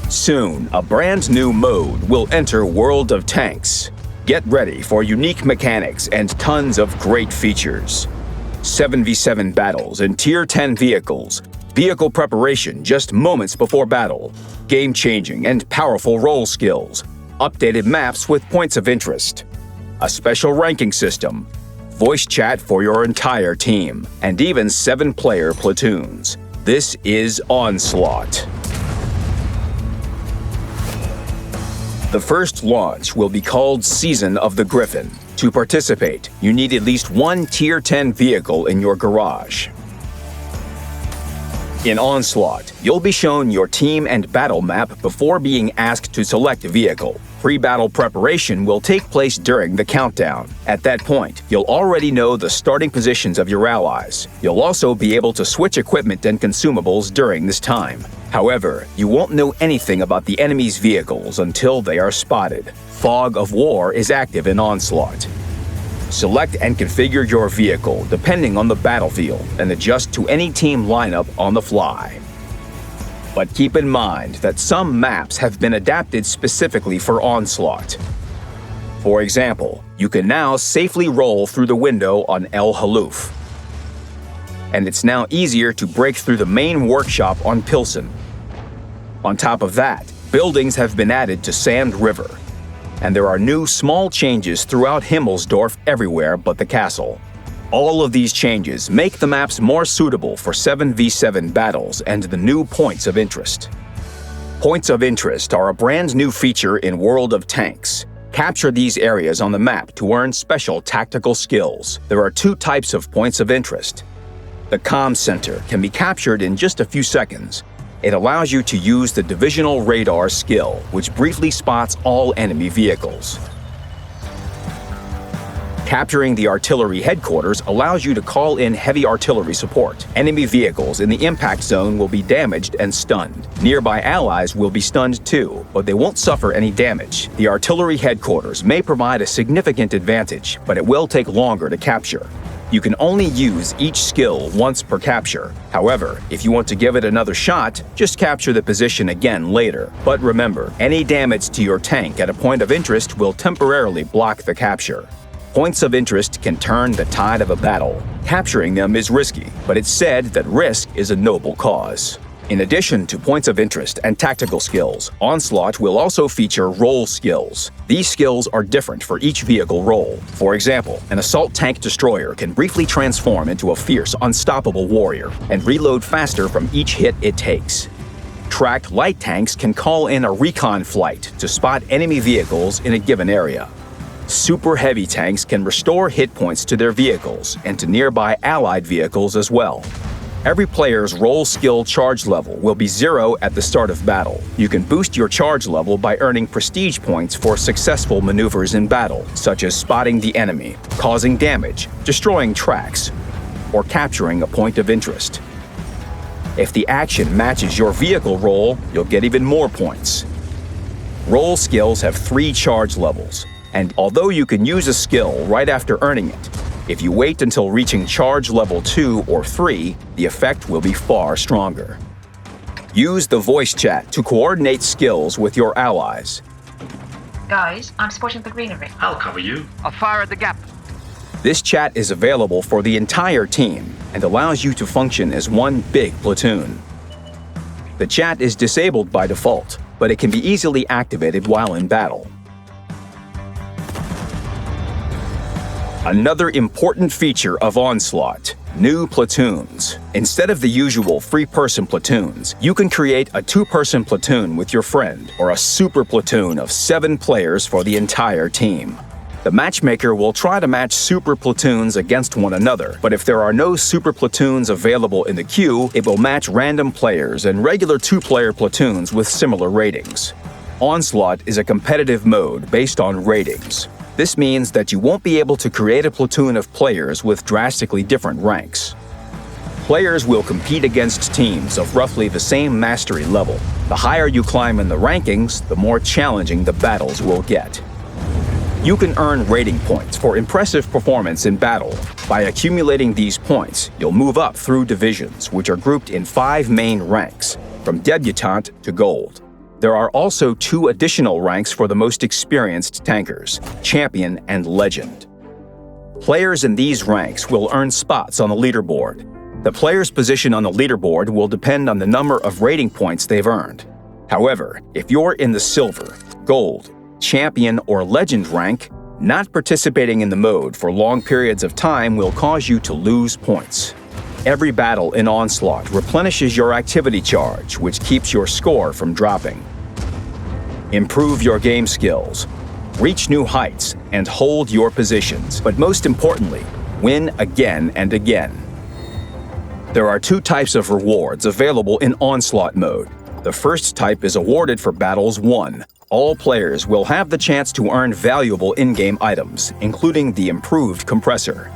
Soon, a brand new mode will enter World of Tanks. Get ready for unique mechanics and tons of great features. 7v7 battles in Tier 10 vehicles, vehicle preparation just moments before battle, game-changing and powerful role skills, updated maps with points of interest, a special ranking system, voice chat for your entire team, and even 7-player platoons. This is Onslaught. The first launch will be called Season of the Griffin. To participate, you need at least one Tier 10 vehicle in your garage. In Onslaught, you'll be shown your team and battle map before being asked to select a vehicle. Pre-battle preparation will take place during the countdown. At that point, you'll already know the starting positions of your allies. You'll also be able to switch equipment and consumables during this time. However, you won't know anything about the enemy's vehicles until they are spotted. Fog of War is active in Onslaught. Select and configure your vehicle depending on the battlefield and adjust to any team lineup on the fly. But keep in mind that some maps have been adapted specifically for Onslaught. For example, you can now safely roll through the window on El Haluf. And it's now easier to break through the main workshop on Pilsen. On top of that, buildings have been added to Sand River. And there are new small changes throughout Himmelsdorf everywhere but the castle. All of these changes make the maps more suitable for 7v7 battles and the new points of interest. Points of interest are a brand new feature in World of Tanks. Capture these areas on the map to earn special tactical skills. There are two types of points of interest. The Comm Center can be captured in just a few seconds. It allows you to use the Divisional Radar skill, which briefly spots all enemy vehicles. Capturing the Artillery Headquarters allows you to call in heavy artillery support. Enemy vehicles in the impact zone will be damaged and stunned. Nearby allies will be stunned too, but they won't suffer any damage. The Artillery Headquarters may provide a significant advantage, but it will take longer to capture. You can only use each skill once per capture. However, if you want to give it another shot, just capture the position again later. But remember, any damage to your tank at a point of interest will temporarily block the capture. Points of interest can turn the tide of a battle. Capturing them is risky, but it's said that risk is a noble cause. In addition to points of interest and tactical skills, Onslaught will also feature role skills. These skills are different for each vehicle role. For example, an assault tank destroyer can briefly transform into a fierce, unstoppable warrior and reload faster from each hit it takes. Tracked light tanks can call in a recon flight to spot enemy vehicles in a given area. Super heavy tanks can restore hit points to their vehicles and to nearby allied vehicles as well. Every player's role skill charge level will be 0 at the start of battle. You can boost your charge level by earning prestige points for successful maneuvers in battle, such as spotting the enemy, causing damage, destroying tracks, or capturing a point of interest. If the action matches your vehicle role, you'll get even more points. Role skills have 3 charge levels, and although you can use a skill right after earning it, if you wait until reaching charge level 2 or 3, the effect will be far stronger. Use the voice chat to coordinate skills with your allies. Guys, I'm spotting the greenery. I'll cover you. I'll fire at the gap. This chat is available for the entire team and allows you to function as one big platoon. The chat is disabled by default, but it can be easily activated while in battle. Another important feature of Onslaught: new platoons. Instead of the usual 3-person platoons, you can create a 2-person platoon with your friend, or a super platoon of 7 players for the entire team. The matchmaker will try to match super platoons against one another, but if there are no super platoons available in the queue, it will match random players and regular 2-player platoons with similar ratings. Onslaught is a competitive mode based on ratings. This means that you won't be able to create a platoon of players with drastically different ranks. Players will compete against teams of roughly the same mastery level. The higher you climb in the rankings, the more challenging the battles will get. You can earn rating points for impressive performance in battle. By accumulating these points, you'll move up through divisions, which are grouped in 5 main ranks, from debutante to gold. There are also 2 additional ranks for the most experienced tankers, Champion and Legend. Players in these ranks will earn spots on the leaderboard. The player's position on the leaderboard will depend on the number of rating points they've earned. However, if you're in the Silver, Gold, Champion, or Legend rank, not participating in the mode for long periods of time will cause you to lose points. Every battle in Onslaught replenishes your activity charge, which keeps your score from dropping. Improve your game skills, reach new heights, and hold your positions. But most importantly, win again and again. There are 2 types of rewards available in Onslaught mode. The first type is awarded for battles won. All players will have the chance to earn valuable in-game items, including the improved compressor.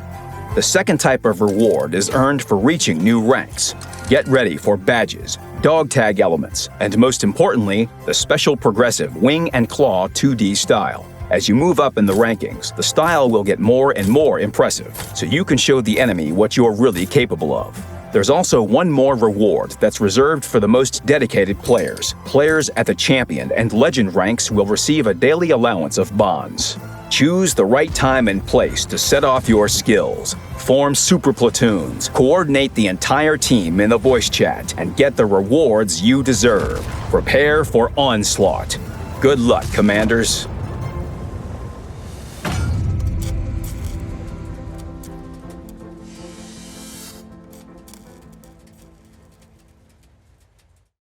The second type of reward is earned for reaching new ranks. Get ready for badges, dog tag elements, and most importantly, the special progressive Wing and Claw 2D style. As you move up in the rankings, the style will get more and more impressive, so you can show the enemy what you're really capable of. There's also one more reward that's reserved for the most dedicated players. Players at the Champion and Legend ranks will receive a daily allowance of bonds. Choose the right time and place to set off your skills. Form super platoons, coordinate the entire team in the voice chat, and get the rewards you deserve. Prepare for Onslaught. Good luck, Commanders.